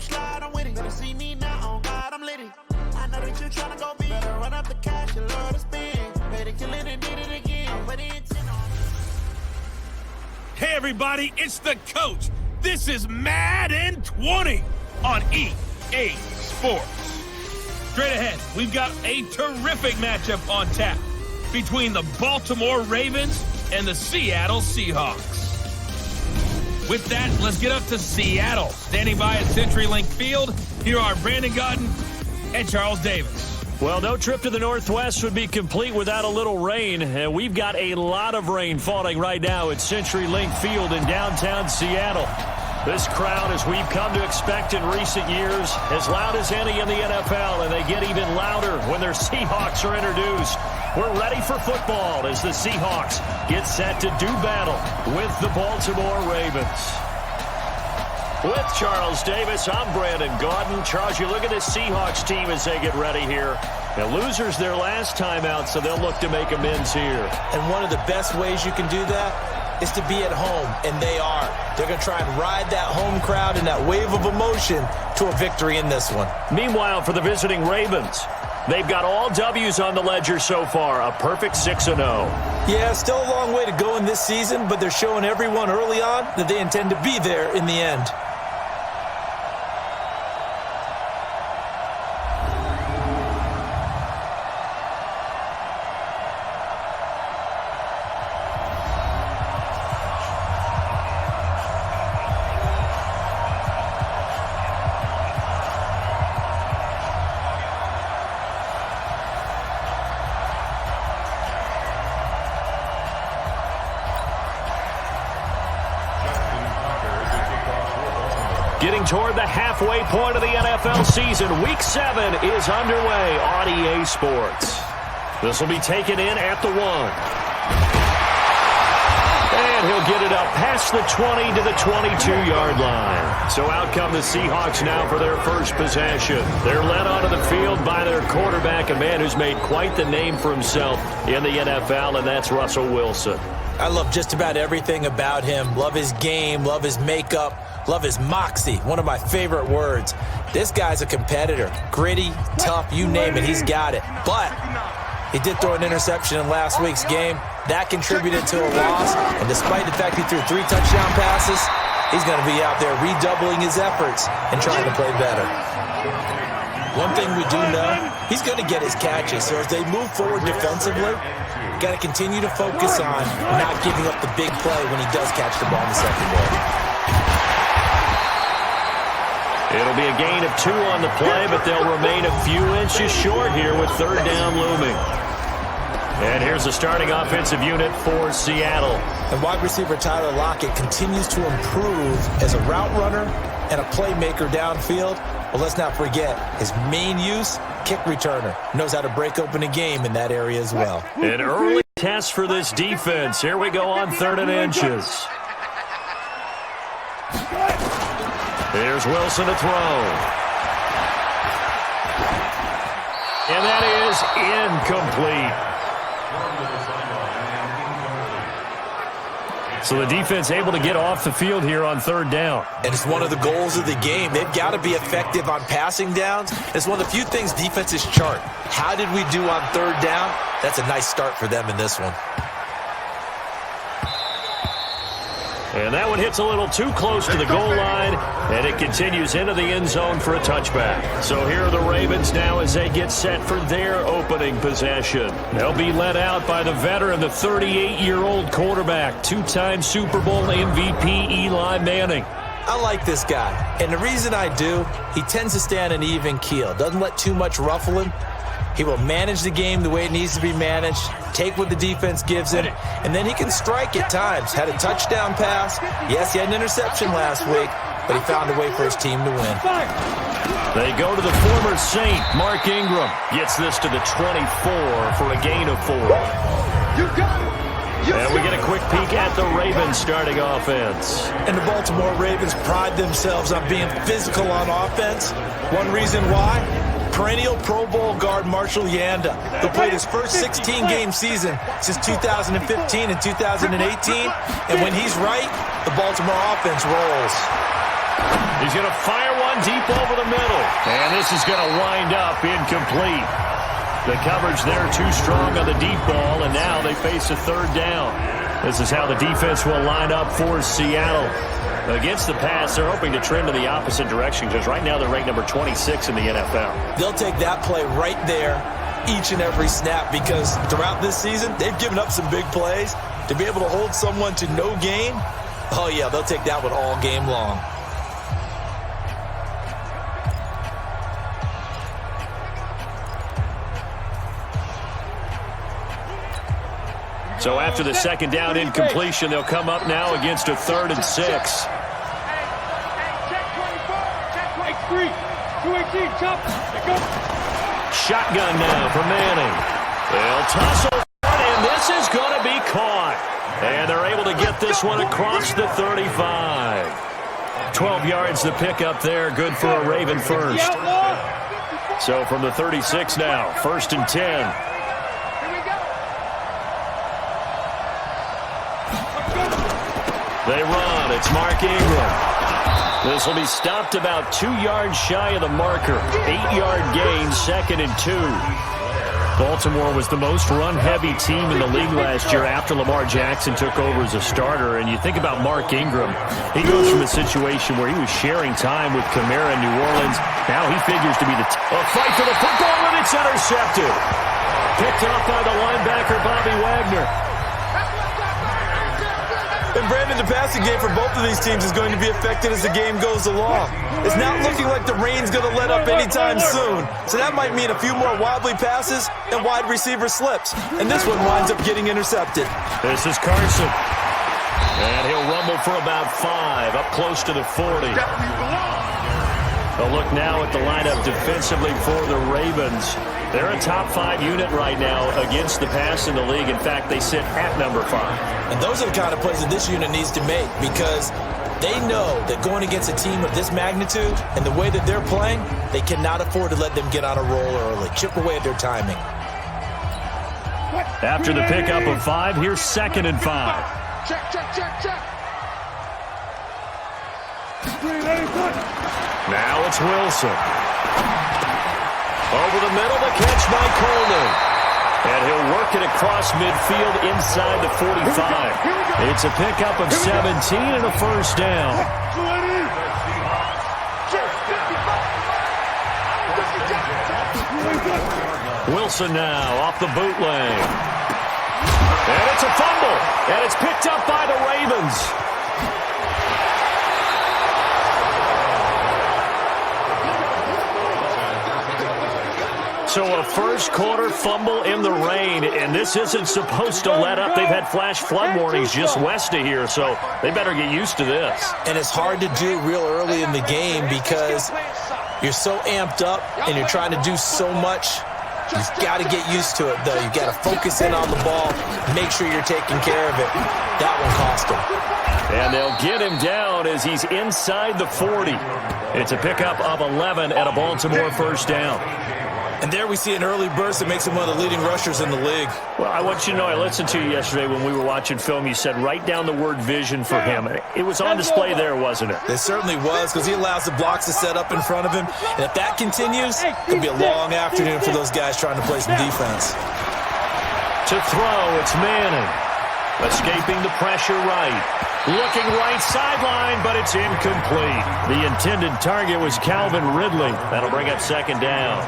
slide, I'm with it. Better see me now, on God, I'm litty. I know that you're trying to go big. Better run up the cash, you love to spend. Better kill it and did it again. I'm ready and Hey everybody, it's the coach. This is Madden 20 on EA Sports. Straight ahead, we've got a terrific matchup on tap between the Baltimore Ravens and the Seattle Seahawks. With that, let's get up to Seattle. Standing by at CenturyLink Field, here are Brandon Godden and Charles Davis. Well, no trip to the Northwest would be complete without a little rain, and we've got a lot of rain falling right now at CenturyLink Field in downtown Seattle. This crowd, as we've come to expect in recent years, as loud as any in the NFL, and they get even louder when their Seahawks are introduced. We're ready for football as the Seahawks get set to do battle with the Baltimore Ravens. With Charles Davis, I'm Brandon Godden. Charles, you look at this Seahawks team as they get ready here. Now, losers their last time out, so they'll look to make amends here. And one of the best ways you can do that is to be at home, and they are. They're going to try and ride that home crowd and that wave of emotion to a victory in this one. Meanwhile, for the visiting Ravens, they've got all W's on the ledger so far, a perfect 6-0. Yeah, still a long way to go in this season, but they're showing everyone early on that they intend to be there in the end. Getting toward the halfway point of the NFL season, Week 7 is underway on EA Sports. This will be taken in at the 1. And he'll get it up past the 20 to the 22-yard line. So out come the Seahawks now for their first possession. They're led onto the field by their quarterback, a man who's made quite the name for himself in the NFL, and that's Russell Wilson. I love just about everything about him. Love his game, love his makeup. Love his moxie, one of my favorite words. This guy's a competitor. Gritty, tough, you name it, he's got it. But he did throw an interception in last week's game. That contributed to a loss. And despite the fact he threw 3 touchdown passes, he's going to be out there redoubling his efforts and trying to play better. One thing we do know, he's going to get his catches. So as they move forward defensively, got to continue to focus on not giving up the big play when he does catch the ball in the secondary. It'll be a gain of 2 on the play, but they'll remain a few inches short here with 3rd down looming. And here's the starting offensive unit for Seattle. And wide receiver Tyler Lockett continues to improve as a route runner and a playmaker downfield. But let's not forget, his main use, kick returner. Knows how to break open a game in that area as well. An early test for this defense. Here we go on 3rd and inches. Here's Wilson to throw. And that is incomplete. So the defense able to get off the field here on 3rd down. And it's one of the goals of the game. They've got to be effective on passing downs. It's one of the few things defenses chart. How did we do on 3rd down? That's a nice start for them in this one. And that one hits a little too close to the goal line, and it continues into the end zone for a touchback. So here are the Ravens now as they get set for their opening possession. They'll be led out by the veteran, the 38-year-old quarterback, 2-time Super Bowl MVP Eli Manning. I like this guy, and the reason I do, he tends to stay on an even keel, doesn't let too much ruffle him. He will manage the game the way it needs to be managed, take what the defense gives him, and then he can strike at times. Had a touchdown pass. Yes, he had an interception last week, but he found a way for his team to win. They go to the former Saint. Mark Ingram gets this to the 24 for a gain of 4. And we get a quick peek at the Ravens starting offense. And the Baltimore Ravens pride themselves on being physical on offense. One reason why? Perennial Pro Bowl guard Marshall Yanda, who played his first 16-game season since 2015 and 2018. And when he's right, the Baltimore offense rolls. He's going to fire one one deep over the middle. And this is going to wind up incomplete. The coverage there too strong on the deep ball, and now they face a third down. This is how the defense will line up for Seattle. Against the pass, they're hoping to trend in the opposite direction because right now they're ranked number 26 in the NFL. They'll take that play right there each and every snap because throughout this season, they've given up some big plays. To be able to hold someone to no gain, oh yeah, they'll take that one all game long. So after the second down incompletion, they'll come up now against a 3rd and 6. Shotgun now for Manning. They'll tussle, and this is going to be caught. And they're able to get this one across the 35. 12 yards the pickup there, good for a Raven first. So from the 36 now, 1st and 10. They run. It's Mark Ingram. This will be stopped about 2 yards shy of the marker. 8-yard gain, 2nd and 2. Baltimore was the most run-heavy team in the league last year after Lamar Jackson took over as a starter. And you think about Mark Ingram. He goes from a situation where he was sharing time with Kamara in New Orleans. Now he figures to be a fight for the football, and it's intercepted. Picked off by the linebacker, Bobby Wagner. And Brandon, the passing game for both of these teams is going to be affected as the game goes along. It's not looking like the rain's going to let up anytime soon. So that might mean a few more wobbly passes and wide receiver slips. And this one winds up getting intercepted. This is Carson. And he'll rumble for about 5, up close to the 40. A look now at the lineup defensively for the Ravens. They're a top 5 unit right now against the pass in the league. In fact, they sit at number 5. And those are the kind of plays that this unit needs to make because they know that going against a team of this magnitude and the way that they're playing, they cannot afford to let them get on a roll early, chip away at their timing. After the pickup of 5, here's 2nd and 5. Check. Now it's Wilson. Over the middle, the catch by Coleman. And he'll work it across midfield inside the 45. It's a pickup of 17 and a first down. Wilson now off the bootleg. And it's a fumble. And it's picked up by the Ravens. So a first-quarter fumble in the rain, and this isn't supposed to let up. They've had flash flood warnings just west of here, so they better get used to this. And it's hard to do real early in the game because you're so amped up and you're trying to do so much. You've got to get used to it, though. You've got to focus in on the ball, make sure you're taking care of it. That one cost him. And they'll get him down as he's inside the 40. It's a pickup of 11 at a Baltimore first down. And there we see an early burst that makes him one of the leading rushers in the league. Well, I want you to know, I listened to you yesterday when we were watching film. You said write down the word vision for him. It was on display there, wasn't it? It certainly was because he allows the blocks to set up in front of him. And if that continues, it'll be a long afternoon for those guys trying to play some defense. To throw, it's Manning. Escaping the pressure right. Looking right sideline, but it's incomplete. The intended target was Calvin Ridley. That'll bring up 2nd down.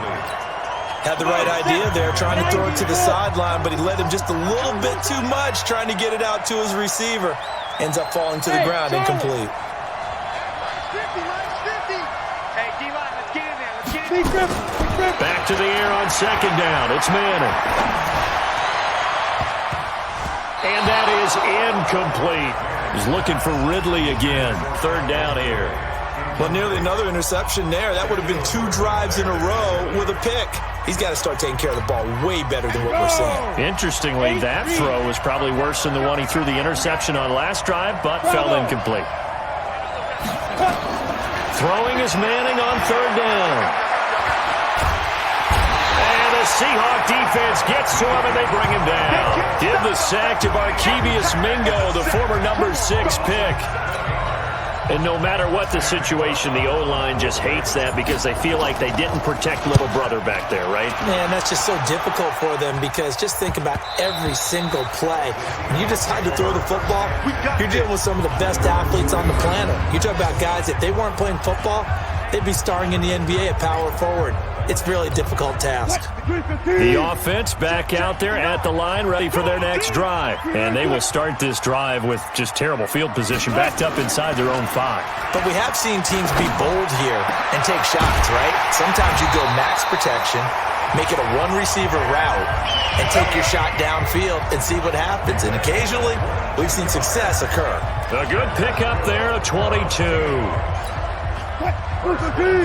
Had the right idea there, trying to throw it to the sideline, but he led him just a little bit too much, trying to get it out to his receiver. Ends up falling to the ground, incomplete. Back to the air on 2nd down. It's Manning. And that is incomplete. He's looking for Ridley again. 3rd down here. Well, nearly another interception there. That would have been 2 drives in a row with a pick. He's got to start taking care of the ball way better than what we're seeing. Interestingly, that throw was probably worse than the one he threw the interception on last drive, but fell incomplete. Throwing is Manning on 3rd down. And the Seahawk defense gets to him, and they bring him down. Give the sack to Barkevious Mingo, the former number 6 pick. And no matter what the situation, the O-line just hates that because they feel like they didn't protect little brother back there, right? Man, that's just so difficult for them because just think about every single play. When you decide to throw the football, you're dealing with some of the best athletes on the planet. You talk about guys, if they weren't playing football, they'd be starring in the NBA at power forward. It's really a difficult task. The offense back out there at the line, ready for their next drive. And they will start this drive with just terrible field position, backed up inside their own 5. But we have seen teams be bold here and take shots, right? Sometimes you go max protection, make it a one-receiver route, and take your shot downfield and see what happens. And occasionally, we've seen success occur. A good pickup there, a 22.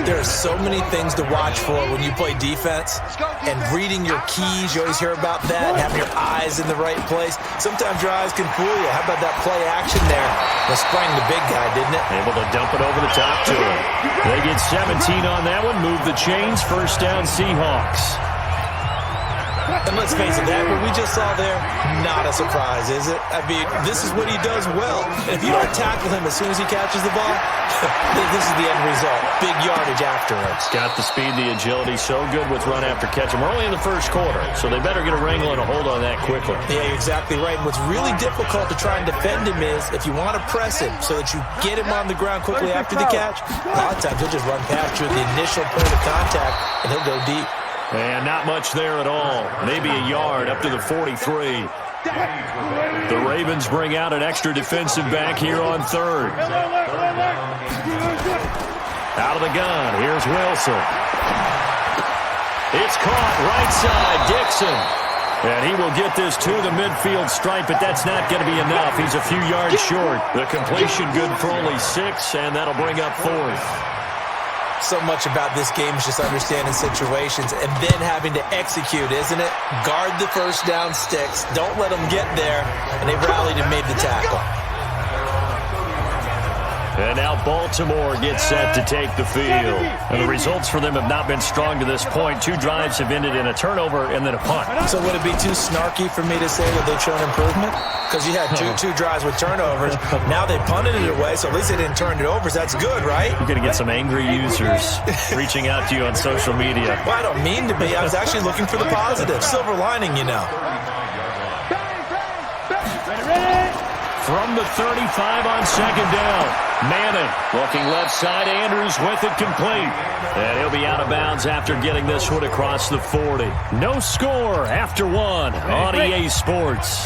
There are so many things to watch for when you play defense, and reading your keys, you always hear about that, having your eyes in the right place. Sometimes your eyes can fool you. How about that play action there? That sprang the big guy, didn't it? Able to dump it over the top to him. They get 17 on that one, move the chains, first down Seahawks. And let's face it, that what we just saw there, not a surprise, is it? I mean, this is what he does well. And if you don't tackle him as soon as he catches the ball, this is the end result. Big yardage afterwards. Got the speed, the agility, so good with run after catch. And we're only in the first quarter, so they better get a wrangle and a hold on that quickly. Yeah, you're exactly right. And what's really difficult to try and defend him is if you want to press him so that you get him on the ground quickly after the catch, a lot of times he'll just run past you at the initial point of contact, and he'll go deep. And not much there at all. Maybe a yard up to the 43. The Ravens bring out an extra defensive back here on third. Out of the gun, here's Wilson. It's caught right side, Dixon. And he will get this to the midfield stripe, but that's not going to be enough. He's a few yards short. The completion good for only 6, and that'll bring up 4th. So much about this game is just understanding situations and then having to execute, isn't it? Guard the first down sticks. Don't let them get there. And they rallied and made the tackle. And now Baltimore gets set to take the field. And the results for them have not been strong to this point. 2 drives have ended in a turnover and then a punt. So would it be too snarky for me to say that they've shown improvement? Because you had two drives with turnovers. Now they punted it away, so at least they didn't turn it over. So that's good, right? You're going to get some angry users reaching out to you on social media. Well, I don't mean to be. I was actually looking for the positive. Silver lining, you know. From the 35 on second down. Manning looking left side. Andrews with it complete. And he'll be out of bounds after getting this one across the 40. No score after 1 on EA Sports.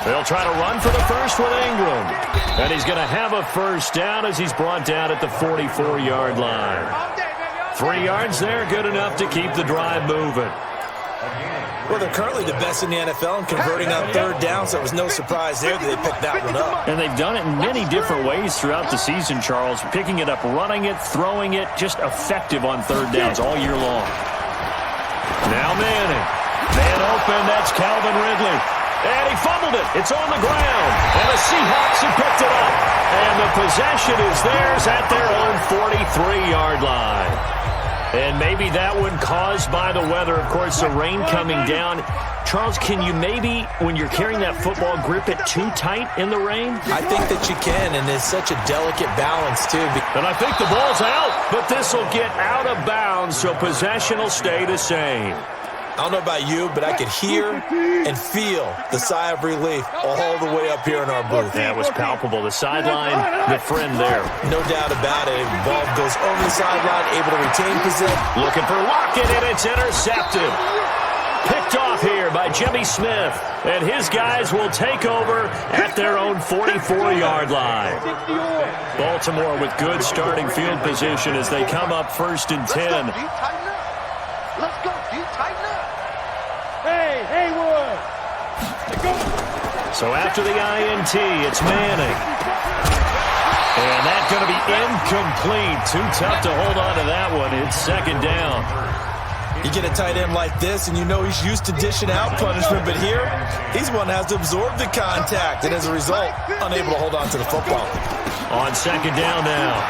They'll try to run for the first with Ingram. And he's going to have a first down as he's brought down at the 44-yard line. 3 yards there, good enough to keep the drive moving. Well, they're currently the best in the NFL in converting on third down, so it was no surprise there that they picked that one up. And they've done it in many different ways throughout the season, Charles. Picking it up, running it, throwing it, just effective on third downs all year long. Now Manning. Man open, that's Calvin Ridley. And he fumbled it. It's on the ground. And the Seahawks have picked it up. And the possession is theirs at their own 43-yard line. And maybe that one caused by the weather. Of course, the rain coming down. Charles, can you maybe, when you're carrying that football, grip it too tight in the rain? I think that you can, and it's such a delicate balance, too. And I think the ball's out, but this will get out of bounds, so possession will stay the same. I don't know about you, but I could hear and feel the sigh of relief all the way up here in our booth. That was palpable. The sideline, the friend there. No doubt about it. The ball goes over the sideline, able to retain possession. Looking for Lockett, and it's intercepted. Picked off here by Jimmy Smith. And his guys will take over at their own 44-yard line. Baltimore with good starting field position as they come up 1st and 10. Let's go. You tighten up. So after the INT, it's Manning. And that's going to be incomplete. Too tough to hold on to that one. It's second down. You get a tight end like this, and you know he's used to dishing out punishment, but here, he's one that has to absorb the contact, and as a result, unable to hold on to the football. On second down now,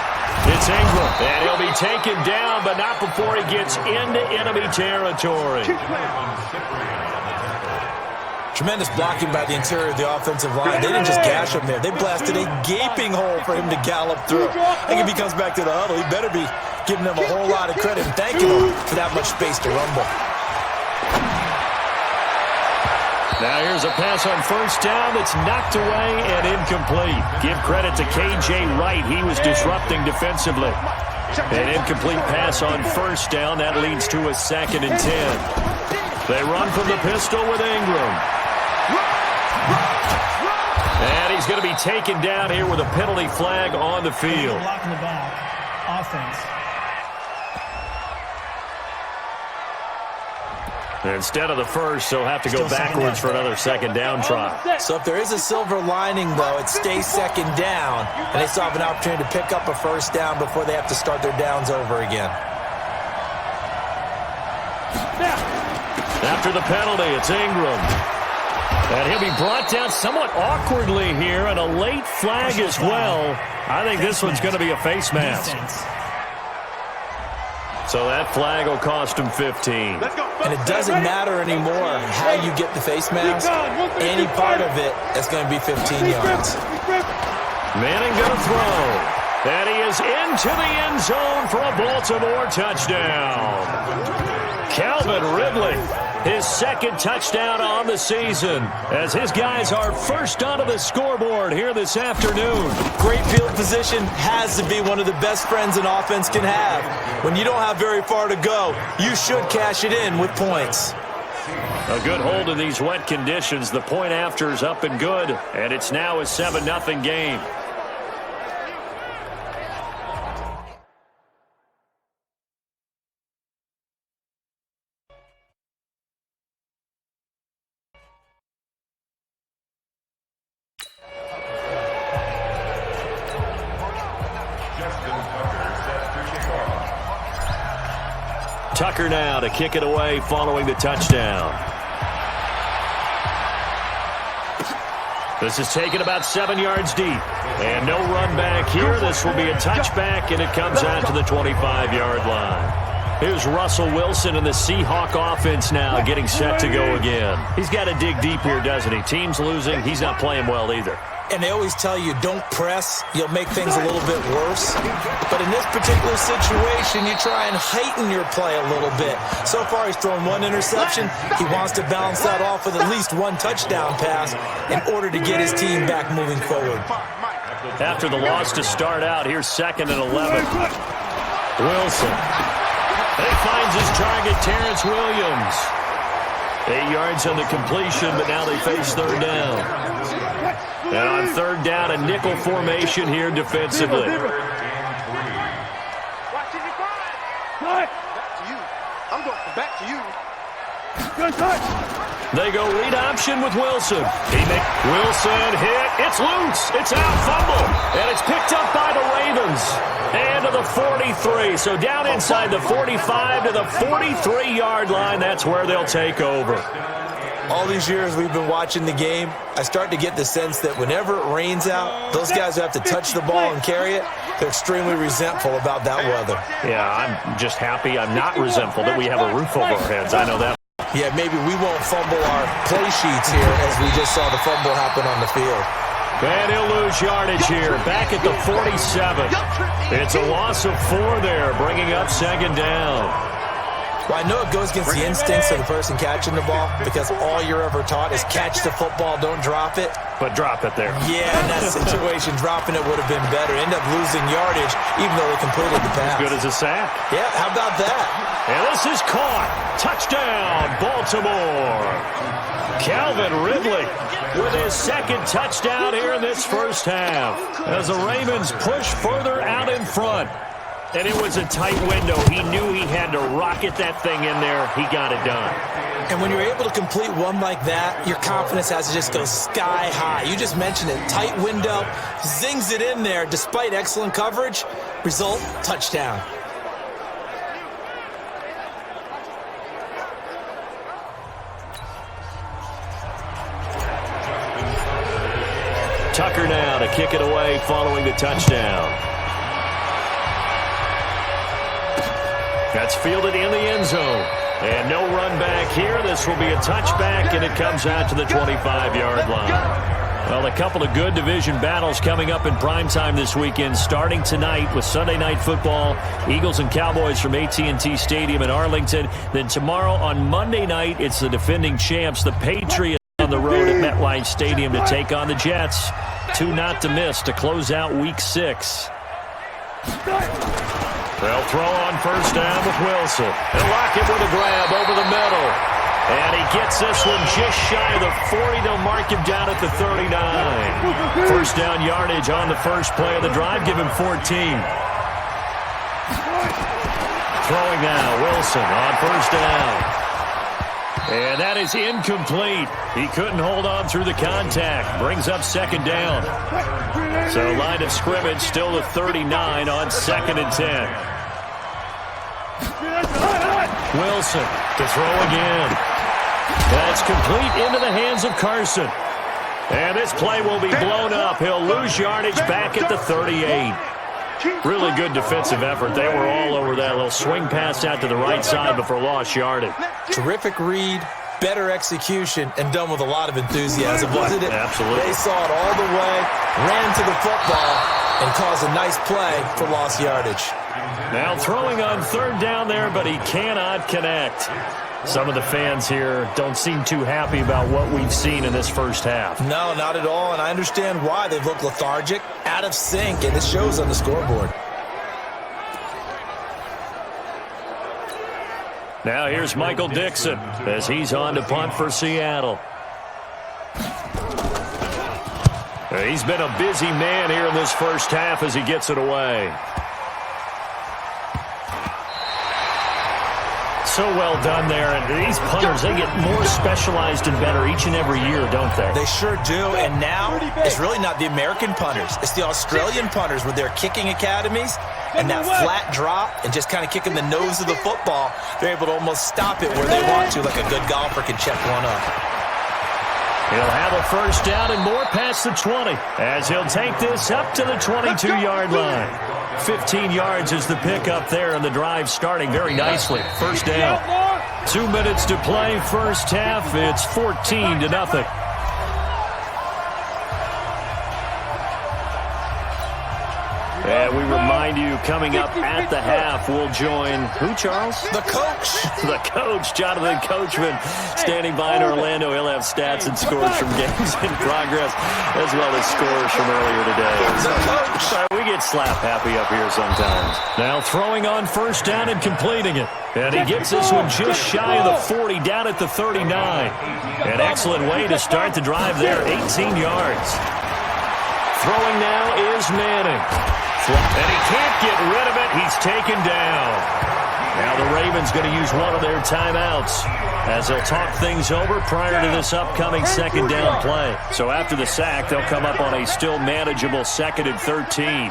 it's Ingram, and he'll be taken down, but not before he gets into enemy territory. Tremendous blocking by the interior of the offensive line. They didn't just gash him there. They blasted a gaping hole for him to gallop through. I think if he comes back to the huddle, he better be giving them a whole lot of credit and thanking them for that much space to rumble. Now here's a pass on first down that's knocked away and incomplete. Give credit to K.J. Wright. He was disrupting defensively. An incomplete pass on first down. That leads to a 2nd and 10. They run from the pistol with Ingram. And he's going to be taken down here with a penalty flag on the field. Block in the back. Offense. Instead of the first, they'll have to go backwards for another 2nd down try. So if there is a silver lining, though, it stays 2nd down, and they still have an opportunity to pick up a first down before they have to start their downs over again. After the penalty, it's Ingram. And he'll be brought down somewhat awkwardly here, and a late flag as well. I think this one's going to be a face mask. So that flag will cost him 15. And it doesn't matter anymore how you get the face mask. Any part of it, that's going to be 15 yards. Manning going to throw. And he is into the end zone for a Baltimore touchdown. Calvin Ridley, his 2nd touchdown on the season, as his guys are first onto the scoreboard here this afternoon. Great field position has to be one of the best friends an offense can have. When you don't have very far to go, you should cash it in with points. A good hold in these wet conditions. The point after is up and good, and it's now a 7-0 game. Tucker now to kick it away following the touchdown. This is taken about 7 yards deep. And no run back here. This will be a touchback, and it comes out to the 25-yard line. Here's Russell Wilson and the Seahawk offense now getting set to go again. He's got to dig deep here, doesn't he? Team's losing. He's not playing well either. And they always tell you, don't press. You'll make things a little bit worse. But in this particular situation, you try and heighten your play a little bit. So far, he's thrown 1 interception. He wants to balance that off with at least 1 touchdown pass in order to get his team back moving forward. After the loss to start out, here's 2nd and 11. Wilson. He finds his target, Terrence Williams. 8 yards on the completion, but now they face 3rd down. And on 3rd down, a nickel formation here defensively. They go read option with Wilson. Wilson hit. It's loose. It's out, fumble. And it's picked up by the Ravens. And to the 43. So down inside the 45 to the 43-yard line. That's where they'll take over. All these years we've been watching the game, I start to get the sense that whenever it rains out, those guys who have to touch the ball and carry it, they're extremely resentful about that weather. Yeah, I'm just happy I'm not resentful that we have a roof over our heads. I know that. Yeah, maybe we won't fumble our play sheets here as we just saw the fumble happen on the field. And he'll lose yardage here, back at the 47. It's a loss of 4 there, bringing up 2nd down. Well, I know it goes against the instincts of the person catching the ball because all you're ever taught is catch the football, don't drop it. But drop it there. Yeah, in that situation, dropping it would have been better. End up losing yardage even though they completed the pass. As good as a sack. Yeah, how about that? And this is caught. Touchdown, Baltimore. Calvin Ridley with his 2nd touchdown here in this first half as the Ravens push further out in front. And it was a tight window. He knew he had to rocket that thing in there. He got it done. And when you're able to complete one like that, your confidence has to just go sky high. You just mentioned it. Tight window, zings it in there despite excellent coverage. Result, touchdown. Tucker now to kick it away following the touchdown. That's fielded in the end zone. And no run back here. This will be a touchback, and it comes out to the 25-yard line. Well, a couple of good division battles coming up in primetime this weekend, starting tonight with Sunday Night Football, Eagles and Cowboys from AT&T Stadium in Arlington. Then tomorrow on Monday night, it's the defending champs, the Patriots, on the road at MetLife Stadium to take on the Jets. 2 not to miss to close out Week 6. They'll throw on first down with Wilson. They'll lock him with a grab over the middle. And he gets this one just shy of the 40. They'll mark him down at the 39. First down yardage on the first play of the drive. Give him 14. Throwing now, Wilson on first down. And that is incomplete. He couldn't hold on through the contact. Brings up second down. So line of scrimmage still the 39 on 2nd and 10. Wilson to throw again. That's complete into the hands of Carson. And this play will be blown up. He'll lose yardage back at the 38. Really good defensive effort. They were all over that little swing pass out to the right side before lost yardage. Terrific read, better execution, and done with a lot of enthusiasm, wasn't it? Absolutely. They saw it all the way, ran to the football, and caused a nice play for lost yardage. Now throwing on third down there, but he cannot connect. Some of the fans here don't seem too happy about what we've seen in this first half. No, not at all, and I understand why. They've looked lethargic, out of sync, and it shows on the scoreboard. Now here's Michael Dixon as he's on to punt for Seattle. He's been a busy man here in this first half as he gets it away. So well done there. And these punters, they get more specialized and better each and every year, don't they? They sure do. And now it's really not the American punters. It's the Australian punters with their kicking academies and that flat drop and just kind of kicking the nose of the football. They're able to almost stop it where they want to, like a good golfer can check one up. He'll have a first down and more past the 20 as he'll take this up to the 22-yard line. 15 yards is the pickup there, and the drive starting very nicely. First down. 2 minutes to play first half. It's 14-0. And we remind you, coming up at the half, we'll join who, Charles? The coach. The coach, Jonathan Coachman, standing by in Orlando. He'll have stats and scores from games in progress, as well as scores from earlier today. The coach. We get slap happy up here sometimes. Now throwing on first down and completing it. And he gets this one just shy of the 40, down at the 39. An excellent way to start the drive there, 18 yards. Throwing now is Manning. And he can't get rid of it. He's taken down. Now the Ravens going to use one of their timeouts as they'll talk things over prior to this upcoming second down play. So after the sack, they'll come up on a still manageable 2nd and 13.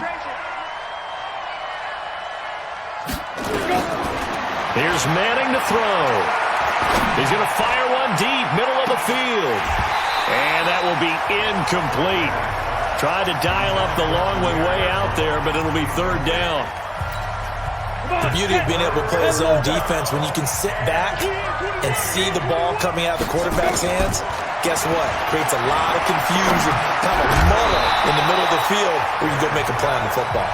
Here's Manning to throw. He's going to fire one deep, middle of the field. And that will be incomplete. Tried to dial up the long way out there, but it'll be third down. The beauty of being able to play a zone defense when you can sit back and see the ball coming out of the quarterback's hands, guess what? Creates a lot of confusion, kind of a muddle in the middle of the field where you go make a play on the football.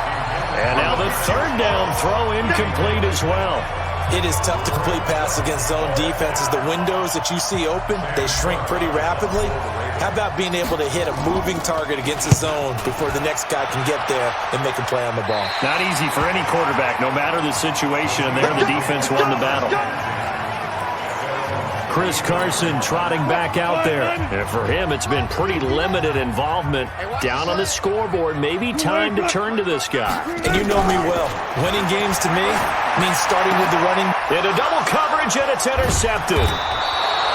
And now the third down throw incomplete as well. It is tough to complete passes against zone defenses. The windows that you see open, they shrink pretty rapidly. How about being able to hit a moving target against the zone before the next guy can get there and make a play on the ball? Not easy for any quarterback, no matter the situation, and there the defense won the battle. Chris Carson trotting back out there. And for him, it's been pretty limited involvement down on the scoreboard. Maybe time to turn to this guy. And you know me well. Winning games to me means starting with the running. Into double coverage, and it's intercepted.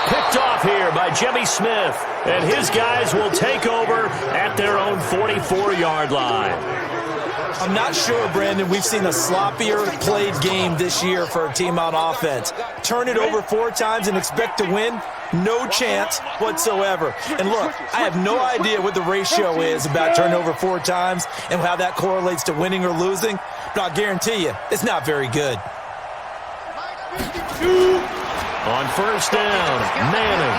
Picked off here by Jimmy Smith. And his guys will take over at their own 44-yard line. I'm not sure, Brandon, we've seen a sloppier played game this year for a team on offense. Turn it over 4 times and expect to win? No chance whatsoever. And look, I have no idea what the ratio is about turning over 4 times and how that correlates to winning or losing, but I'll guarantee you, it's not very good. On first down, Manning.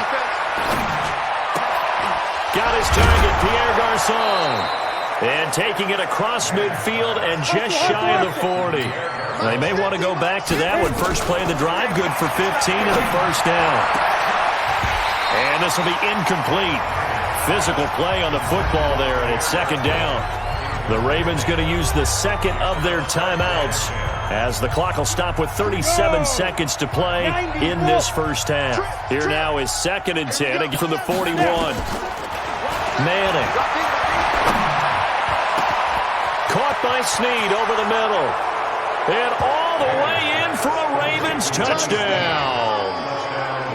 Got his target, Pierre Garçon. And taking it across midfield and just shy of the 40. They may want to go back to that one. First play of the drive, good for 15 and a first down. And this will be incomplete. Physical play on the football there, and it's second down. The Ravens going to use the second of their timeouts as the clock will stop with 37 seconds to play in this first half. Here now is 2nd and 10 from the 41. Manning. Caught by Snead over the middle. And all the way in for a Ravens touchdown.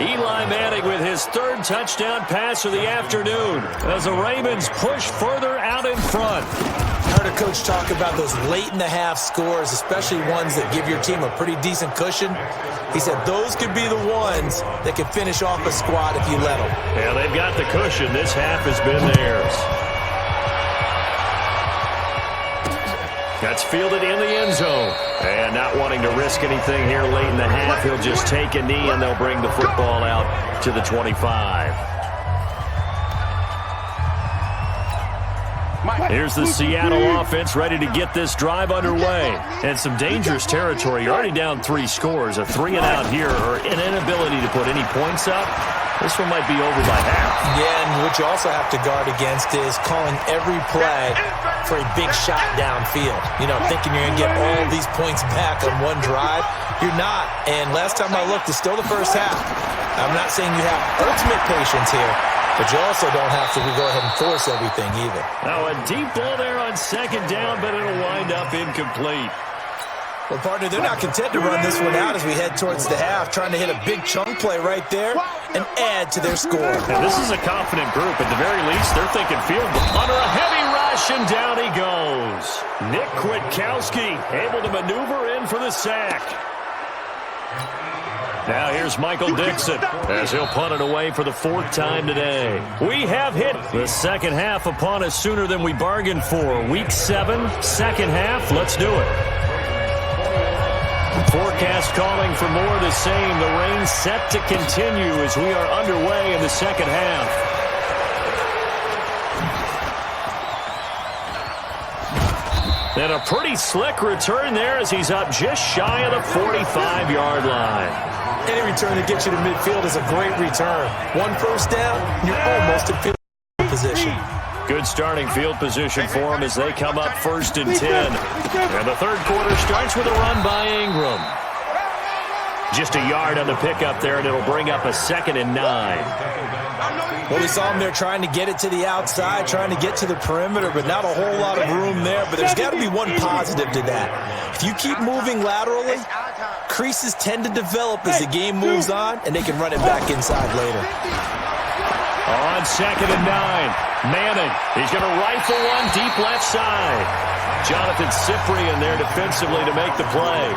Eli Manning with his 3rd touchdown pass of the afternoon as the Ravens push further out in front. I heard a coach talk about those late-in-the-half scores, especially ones that give your team a pretty decent cushion. He said those could be the ones that could finish off a squad if you let them. Yeah, they've got the cushion. This half has been theirs. That's fielded in the end zone. And not wanting to risk anything here late in the half, he'll just take a knee and they'll bring the football out to the 25. Here's the Seattle offense ready to get this drive underway. And some dangerous territory. You're already down 3 scores. A 3-and-out here or an inability to put any points up. This one might be over by half. Yeah, and what you also have to guard against is calling every play for a big shot downfield. You know, thinking you're going to get all these points back on one drive. You're not. And last time I looked, it's still the first half. I'm not saying you have ultimate patience here, but you also don't have to go ahead and force everything either. Now a deep ball there on 2nd down, but it'll wind up incomplete. Well, partner, they're not content to run this one out as we head towards the half, trying to hit a big chunk play right there and add to their score. Now, this is a confident group. At the very least, they're thinking field goal. Under a heavy rush, and down he goes. Nick Kwiatkowski able to maneuver in for the sack. Now here's Michael Dixon as he'll punt it away for the 4th time today. We have hit the second half upon us sooner than we bargained for. Week 7, second half. Let's do it. Forecast calling for more of the same. The rain set to continue as we are underway in the second half. And a pretty slick return there as he's up just shy of the 45-yard line. Any return that gets you to midfield is a great return. 1 first down, you're almost in field position. Good starting field position for them as they come up 1st and 10. And the 3rd quarter starts with a run by Ingram. Just a yard on the pickup there, and it'll bring up a 2nd and 9. Well, we saw him there trying to get it to the outside, trying to get to the perimeter, but not a whole lot of room there. But there's got to be one positive to that. If you keep moving laterally, creases tend to develop as the game moves on, and they can run it back inside later. On 2nd and 9. Manning, he's going to rifle one deep left side. Jonathan Cyprien there defensively to make the play.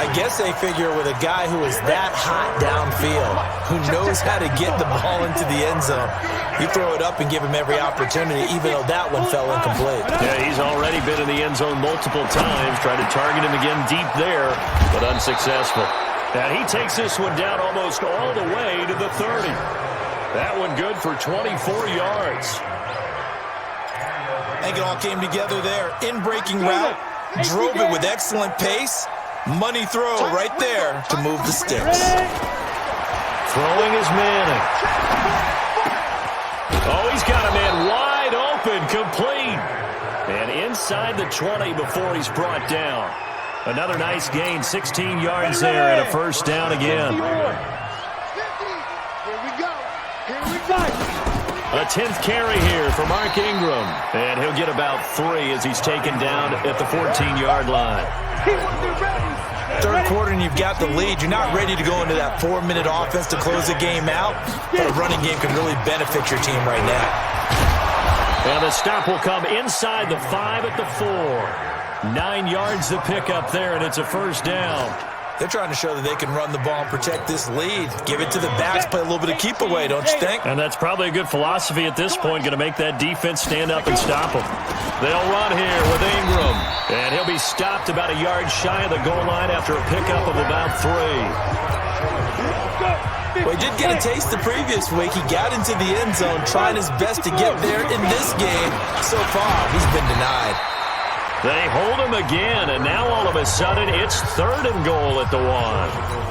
I guess they figure with a guy who is that hot downfield, who knows how to get the ball into the end zone, you throw it up and give him every opportunity, even though that one fell incomplete. Yeah, he's already been in the end zone multiple times, tried to target him again deep there, but unsuccessful. Now he takes this one down almost all the way to the 30. That one good for 24 yards. I think it all came together there. In-breaking route, drove it with excellent pace. Money throw right there to move the sticks. Throwing is Manning. Oh, he's got a man wide open, complete. And inside the 20 before he's brought down. Another nice gain, 16 yards there and a first down again. A 10th carry here for Mark Ingram. And he'll get about 3 as he's taken down at the 14-yard line. 3rd quarter and you've got the lead. You're not ready to go into that 4-minute offense to close the game out. But a running game can really benefit your team right now. And the stop will come inside the 5 at the 4. 9 yards to pick up there, and it's a first down. They're trying to show that they can run the ball and protect this lead. Give it to the backs, play a little bit of keep away, don't you think? And that's probably a good philosophy at this point, going to make that defense stand up and stop them. They'll run here with Ingram, and he'll be stopped about a yard shy of the goal line after a pickup of about 3. Well, he did get a taste the previous week. He got into the end zone trying his best to get there in this game. So far, he's been denied. They hold him again, and now all of a sudden it's 3rd and goal at the 1.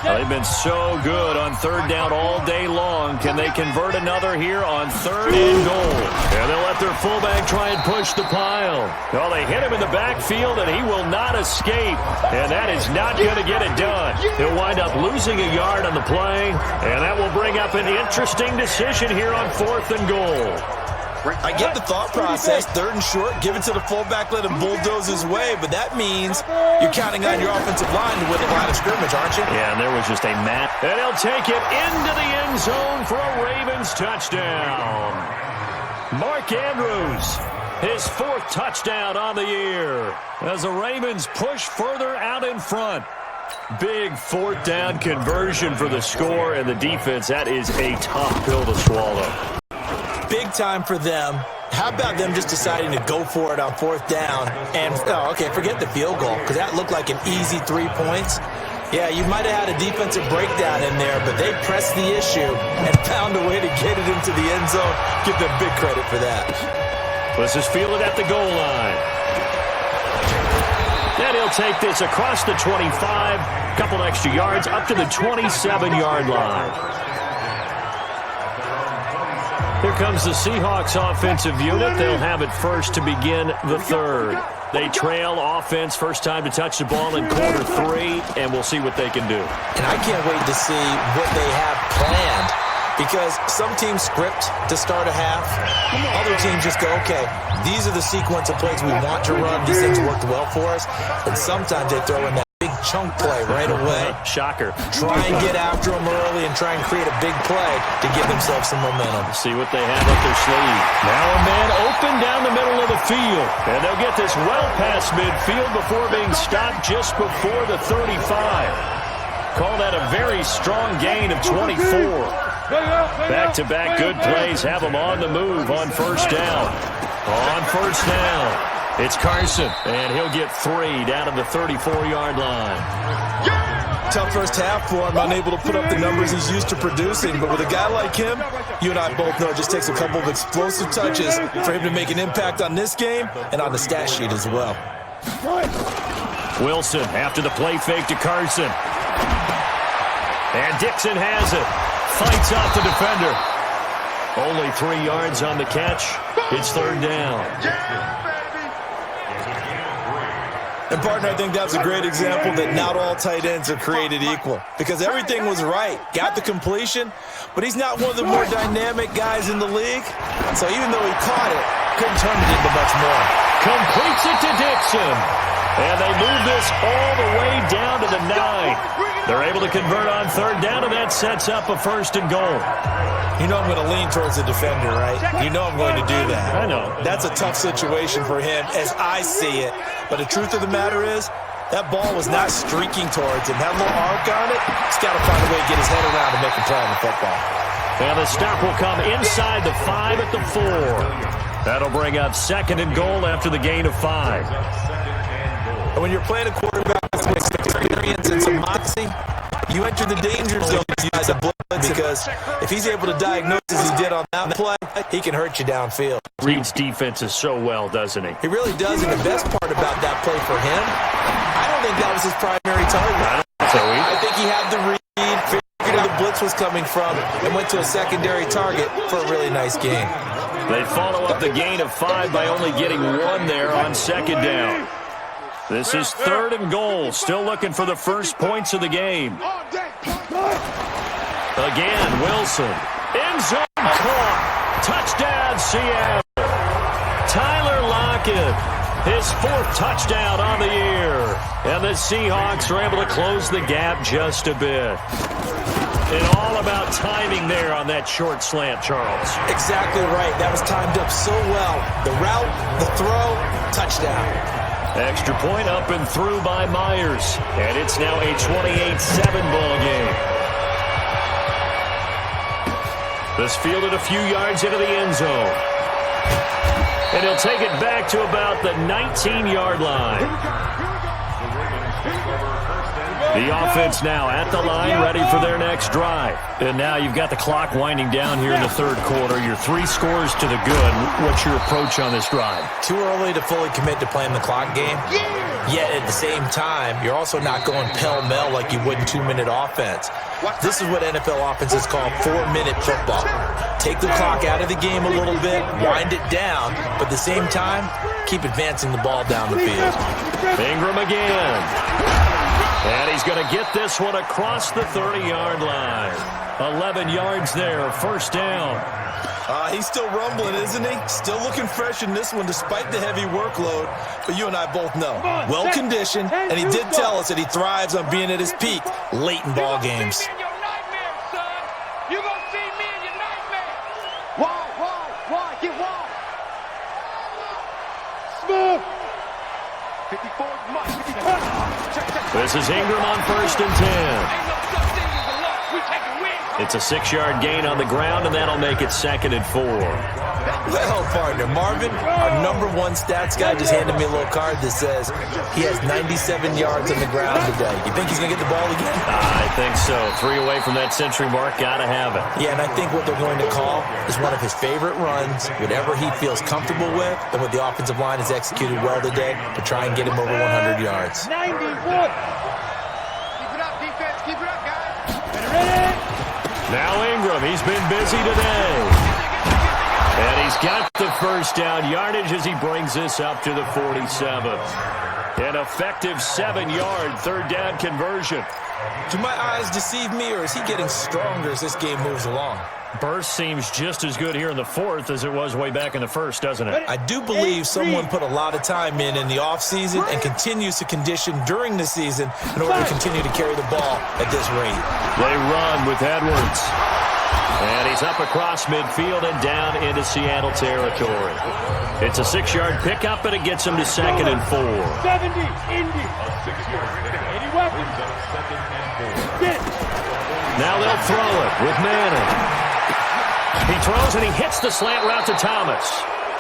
They've been so good on 3rd down all day long. Can they convert another here on 3rd and goal? And they'll let their fullback try and push the pile. Well, they hit him in the backfield, and he will not escape. And that is not going to get it done. He'll wind up losing a yard on the play, and that will bring up an interesting decision here on 4th and goal. I get the thought process, 3rd and short, give it to the fullback, let him bulldoze his way, but that means you're counting on your offensive line to win the line of scrimmage, aren't you? Yeah, and there was just a mat. And he'll take it into the end zone for a Ravens touchdown. Mark Andrews, his 4th touchdown on the year as the Ravens push further out in front. Big 4th down conversion for the score, and the defense, that is a tough pill to swallow. Big time for them. How about them just deciding to go for it on 4th down? And, forget the field goal, because that looked like an easy 3 points. Yeah, you might have had a defensive breakdown in there, but they pressed the issue and found a way to get it into the end zone. Give them big credit for that. This is fielded at the goal line. And he'll take this across the 25, couple extra yards, up to the 27-yard line. Here comes the Seahawks offensive unit. They'll have it first to begin the 3rd. They trail offense, first time to touch the ball in quarter 3, and we'll see what they can do. And I can't wait to see what they have planned, because some teams script to start a half. Other teams just go, okay, these are the sequence of plays we want to run. These things worked well for us. And sometimes they throw in that big chunk play right away. Shocker. Try and get after them early and try and create a big play to give themselves some momentum. See what they have up their sleeve. Now a man open down the middle of the field. And they'll get this well past midfield before being stopped just before the 35. Call that a very strong gain of 24. Back-to-back good plays have them on the move on 1st down. On 1st down. It's Carson, and he'll get 3 down at the 34-yard line. Tough first half for him, unable to put up the numbers he's used to producing. But with a guy like him, you and I both know it just takes a couple of explosive touches for him to make an impact on this game and on the stat sheet as well. Wilson after the play fake to Carson. And Dixon has it. Fights off the defender. Only 3 yards on the catch. It's 3rd down. And, partner, I think that's a great example that not all tight ends are created equal, because everything was right. Got the completion, but he's not one of the more dynamic guys in the league. So even though he caught it, couldn't turn it into much more. Completes it to Dixon. And they move this all the way down to the 9. They're able to convert on 3rd down, and that sets up a 1st and goal. You know I'm going to lean towards the defender, right? You know I'm going to do that. I know. That's a tough situation for him as I see it. But the truth of the matter is, that ball was not streaking towards him. That little arc on it, he's got to find a way to get his head around and make a play on the football. And the stop will come inside the 5 at the 4. That'll bring up 2nd and goal after the gain of 5. And when you're playing a quarterback with experience and some moxie, you enter the danger zone as a blitz, because if he's able to diagnose as he did on that play, he can hurt you downfield. Reads defenses so well, doesn't he? He really does, and the best part about that play for him, I don't think that was his primary target. I think he had the read, figured out the blitz was coming from, and went to a secondary target for a really nice game. They follow up the gain of 5 by only getting 1 there on 2nd down. This is 3rd and goal. Still looking for the first points of the game. Again, Wilson. End zone caught. Touchdown, Seattle. Tyler Lockett. His 4th touchdown on the year. And the Seahawks are able to close the gap just a bit. And all about timing there on that short slant, Charles. Exactly right. That was timed up so well. The route, the throw, touchdown. Extra point up and through by Myers. And it's now a 28-7 ball game. This fielded a few yards into the end zone. And he'll take it back to about the 19-yard line. The offense now at the line, ready for their next drive. And now you've got the clock winding down here in the third quarter. Your 3 scores to the good. What's your approach on this drive? Too early to fully commit to playing the clock game. Yet at the same time, you're also not going pell-mell like you would in 2-minute offense. This is what NFL offenses call 4-minute football. Take the clock out of the game a little bit, wind it down, but at the same time, keep advancing the ball down the field. Ingram again. And he's going to get this one across the 30-yard line. 11 yards there, first down. He's still rumbling, isn't he? Still looking fresh in this one despite the heavy workload. But you and I both know, well-conditioned, and he did tell us that he thrives on being at his peak late in ball games. You're going to see me in your nightmare. Why, get wide. Smooth. 54 much. This is Ingram on 1st and 10. It's a 6-yard gain on the ground, and that'll make it 2nd and 4. Well, partner, Marvin, our #1 stats guy just handed me a little card that says he has 97 yards on the ground today. You think he's going to get the ball again? I think so. 3 away from that century mark. Got to have it. Yeah, and I think what they're going to call is one of his favorite runs, whatever he feels comfortable with, and what the offensive line has executed well today to try and get him over 100 yards. 91. Keep it up, defense. Keep it up, guys. Ready? Now Ingram, he's been busy today. And he's got the first down yardage as he brings this up to the 47. An effective 7-yard 3rd down conversion. Do my eyes deceive me, or is he getting stronger as this game moves along? Burst seems just as good here in the 4th as it was way back in the 1st, doesn't it? I do believe someone put a lot of time in the offseason and continues to condition during the season in order to continue to carry the ball at this rate. They run with Edwards. And he's up across midfield and down into Seattle territory. It's a 6-yard pickup, and it gets him to 2nd and 4. 70, Indy. 80 weapons. Now they'll throw it with Manning. He throws and he hits the slant route to Thomas.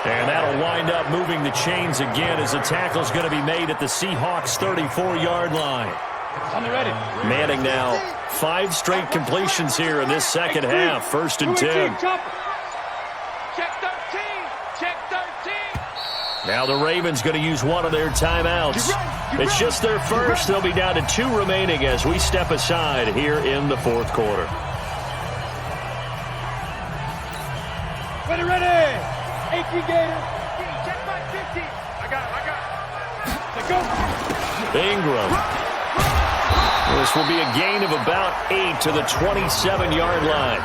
And that'll wind up moving the chains again as the tackle's going to be made at the Seahawks 34-yard line. On the ready. Manning now 5 straight completions here in this second half. 1st and 10. Check 13. Check 13. Now the Ravens going to use one of their timeouts. It's just their first. They'll be down to 2 remaining as we step aside here in the 4th quarter. Ready. 18 Gator. Check my 50. I got it. Let's go. Ingram. This will be a gain of about 8 to the 27-yard line.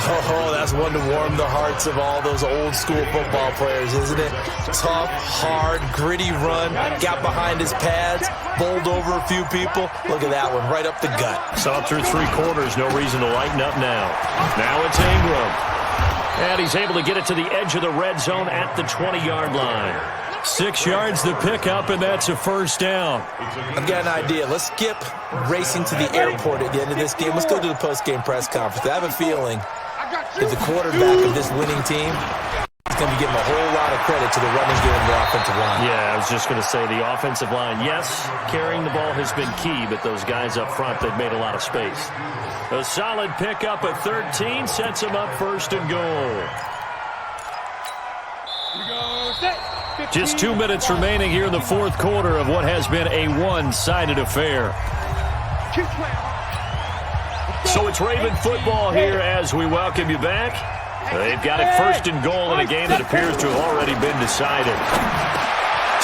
Oh, that's one to warm the hearts of all those old school football players, isn't it? Tough, hard, gritty run, got behind his pads, bowled over a few people. Look at that one, right up the gut. Saw through 3 quarters, no reason to lighten up now. Now it's Ingram. And he's able to get it to the edge of the red zone at the 20-yard line. 6 yards the pickup, and that's a 1st down. I've got an idea. Let's skip racing to the airport at the end of this game. Let's go to the post-game press conference. I have a feeling that the quarterback of this winning team is going to be giving a whole lot of credit to the running game and the offensive line. Yeah, I was just going to say the offensive line, yes, carrying the ball has been key, but those guys up front, they've made a lot of space. A solid pickup at 13 sets him up 1st and goal. Just 2 minutes remaining here in the 4th quarter of what has been a one-sided affair. So it's Raven football here as we welcome you back. They've got it 1st and goal in a game that appears to have already been decided.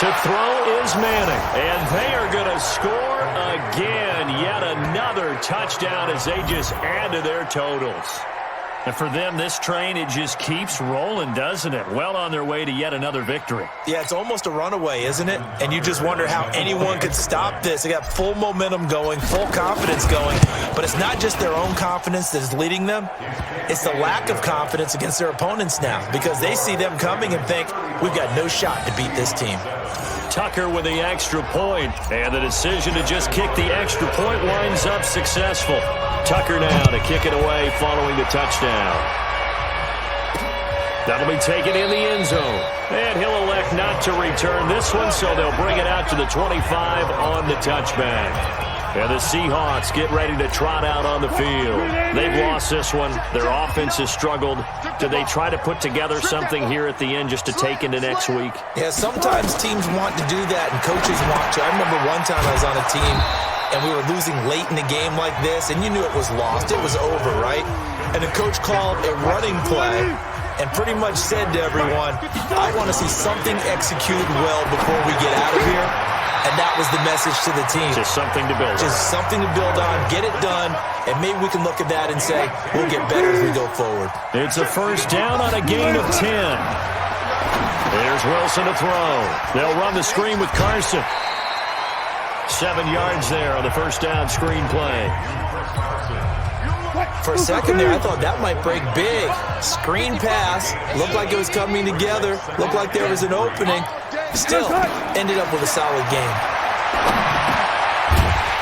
To throw is Manning, and they are going to score again. Yet another touchdown as they just add to their totals. And for them, this train, it just keeps rolling, doesn't it? Well on their way to yet another victory. Yeah, it's almost a runaway, isn't it? And you just wonder how anyone could stop this. They got full momentum going, full confidence going. But it's not just their own confidence that is leading them. It's the lack of confidence against their opponents now because they see them coming and think, we've got no shot to beat this team. Tucker with the extra point. And the decision to just kick the extra point winds up successful. Tucker now to kick it away following the touchdown. That'll be taken in the end zone. And he'll elect not to return this one, so they'll bring it out to the 25 on the touchback. And the Seahawks get ready to trot out on the field. They've lost this one. Their offense has struggled. Do they try to put together something here at the end just to take into next week? Yeah, sometimes teams want to do that and coaches want to. I remember one time I was on a team and we were losing late in the game like this, and you knew it was lost. It was over, right? And the coach called a running play and pretty much said to everyone, I want to see something executed well before we get out of here. And that was the message to the team. Just something to build on. Just something to build on, get it done, and maybe we can look at that and say, we'll get better as we go forward. It's a first down on a gain of 10. There's Wilson to throw. They'll run the screen with Carson. 7 yards there on the first down screen play. For a second there, I thought that might break big. Screen pass. Looked like it was coming together. Looked like there was an opening. Still, ended up with a solid game.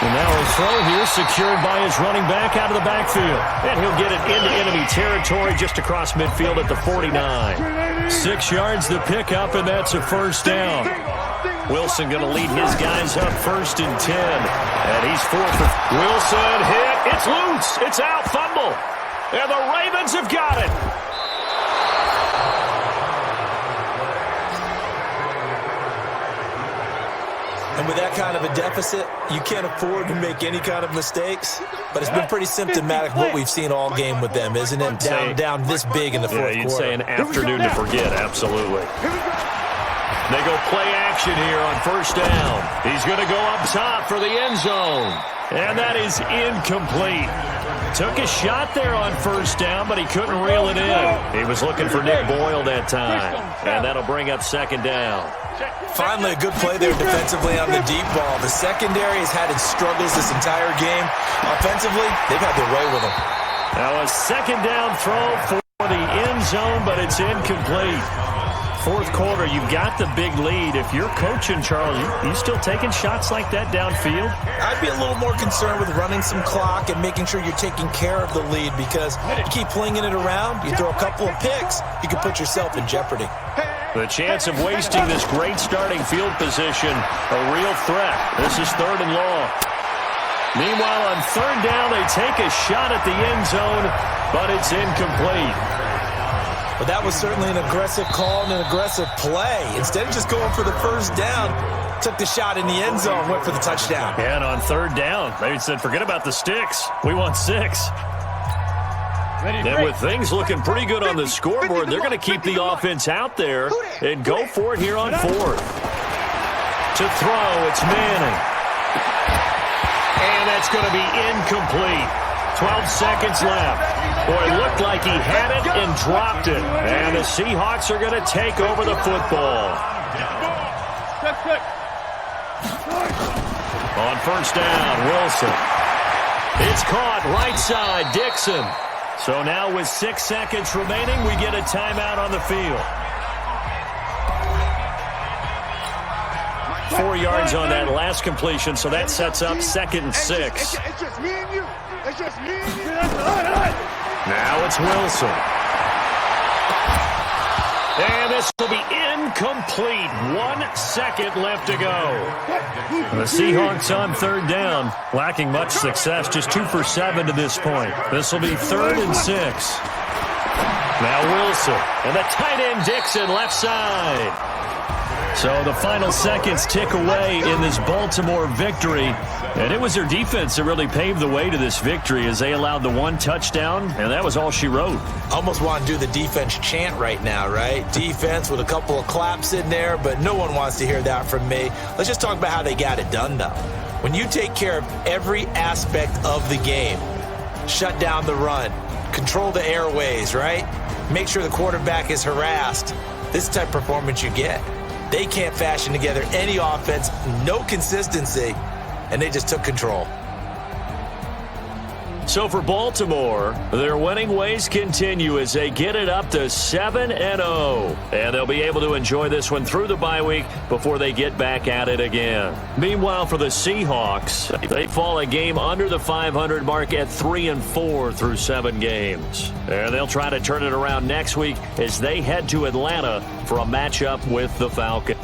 And now a throw here secured by his running back out of the backfield. And he'll get it into enemy territory just across midfield at the 49. 6 yards the pickup, and that's a first down. Wilson going to lead his guys up 1st and 10. And he's forth. Wilson hit. It's loose. It's out. Fumble. And the Ravens have got it. And with that kind of a deficit, you can't afford to make any kind of mistakes. But it's been pretty symptomatic what we've seen all game with them, isn't it? Down this big in the fourth quarter. You'd say an afternoon to forget, absolutely. They go play action here on first down. He's going to go up top for the end zone. And that is incomplete. Took a shot there on first down, but he couldn't reel it in. He was looking for Nick Boyle that time. And that'll bring up second down. Finally, a good play there defensively on the deep ball. The secondary has had its struggles this entire game. Offensively, they've had their way with them. Now a second down throw for the end zone, but it's incomplete. Fourth quarter, you've got the big lead. If you're coaching, Charles, you still taking shots like that downfield? I'd be a little more concerned with running some clock and making sure you're taking care of the lead, because you keep flinging it around, you throw a couple of picks, you can put yourself in jeopardy. The chance of wasting this great starting field position, a real threat. This is 3rd and long. Meanwhile, on 3rd down, they take a shot at the end zone, but it's incomplete. But that was certainly an aggressive call and an aggressive play. Instead of just going for the first down, took the shot in the end zone, went for the touchdown. And on 3rd down, they said, forget about the sticks. We want 6. And with things looking pretty good on the scoreboard, they're going to keep the offense out there and go for it here on 4th. To throw, it's Manning. And that's going to be incomplete. 12 seconds left. Boy, it looked like he had it and dropped it. And the Seahawks are going to take over the football. On first down, Wilson. It's caught right side, Dixon. So now with 6 seconds remaining, we get a timeout on the field. 4 yards on that last completion, so that sets up 2nd and 6. It's just me and you. It's just me and you. Now it's Wilson. And this will be incomplete. 1 second left to go. The Seahawks on 3rd down, lacking much success, just 2 for 7 to this point. This will be 3rd and 6. Now Wilson, and the tight end Dixon left side. So the final seconds tick away in this Baltimore victory. And it was their defense that really paved the way to this victory as they allowed the 1 touchdown, and that was all she wrote. Almost want to do the defense chant right now, right? Defense with a couple of claps in there, but no one wants to hear that from me. Let's just talk about how they got it done, though. When you take care of every aspect of the game, shut down the run, control the airways, right? Make sure the quarterback is harassed. This is the type of performance you get. They can't fashion together any offense, no consistency, and they just took control. So for Baltimore, their winning ways continue as they get it up to 7-0. And they'll be able to enjoy this one through the bye week before they get back at it again. Meanwhile, for the Seahawks, they fall a game under the 500 mark at 3-4 through 7 games. And they'll try to turn it around next week as they head to Atlanta for a matchup with the Falcons.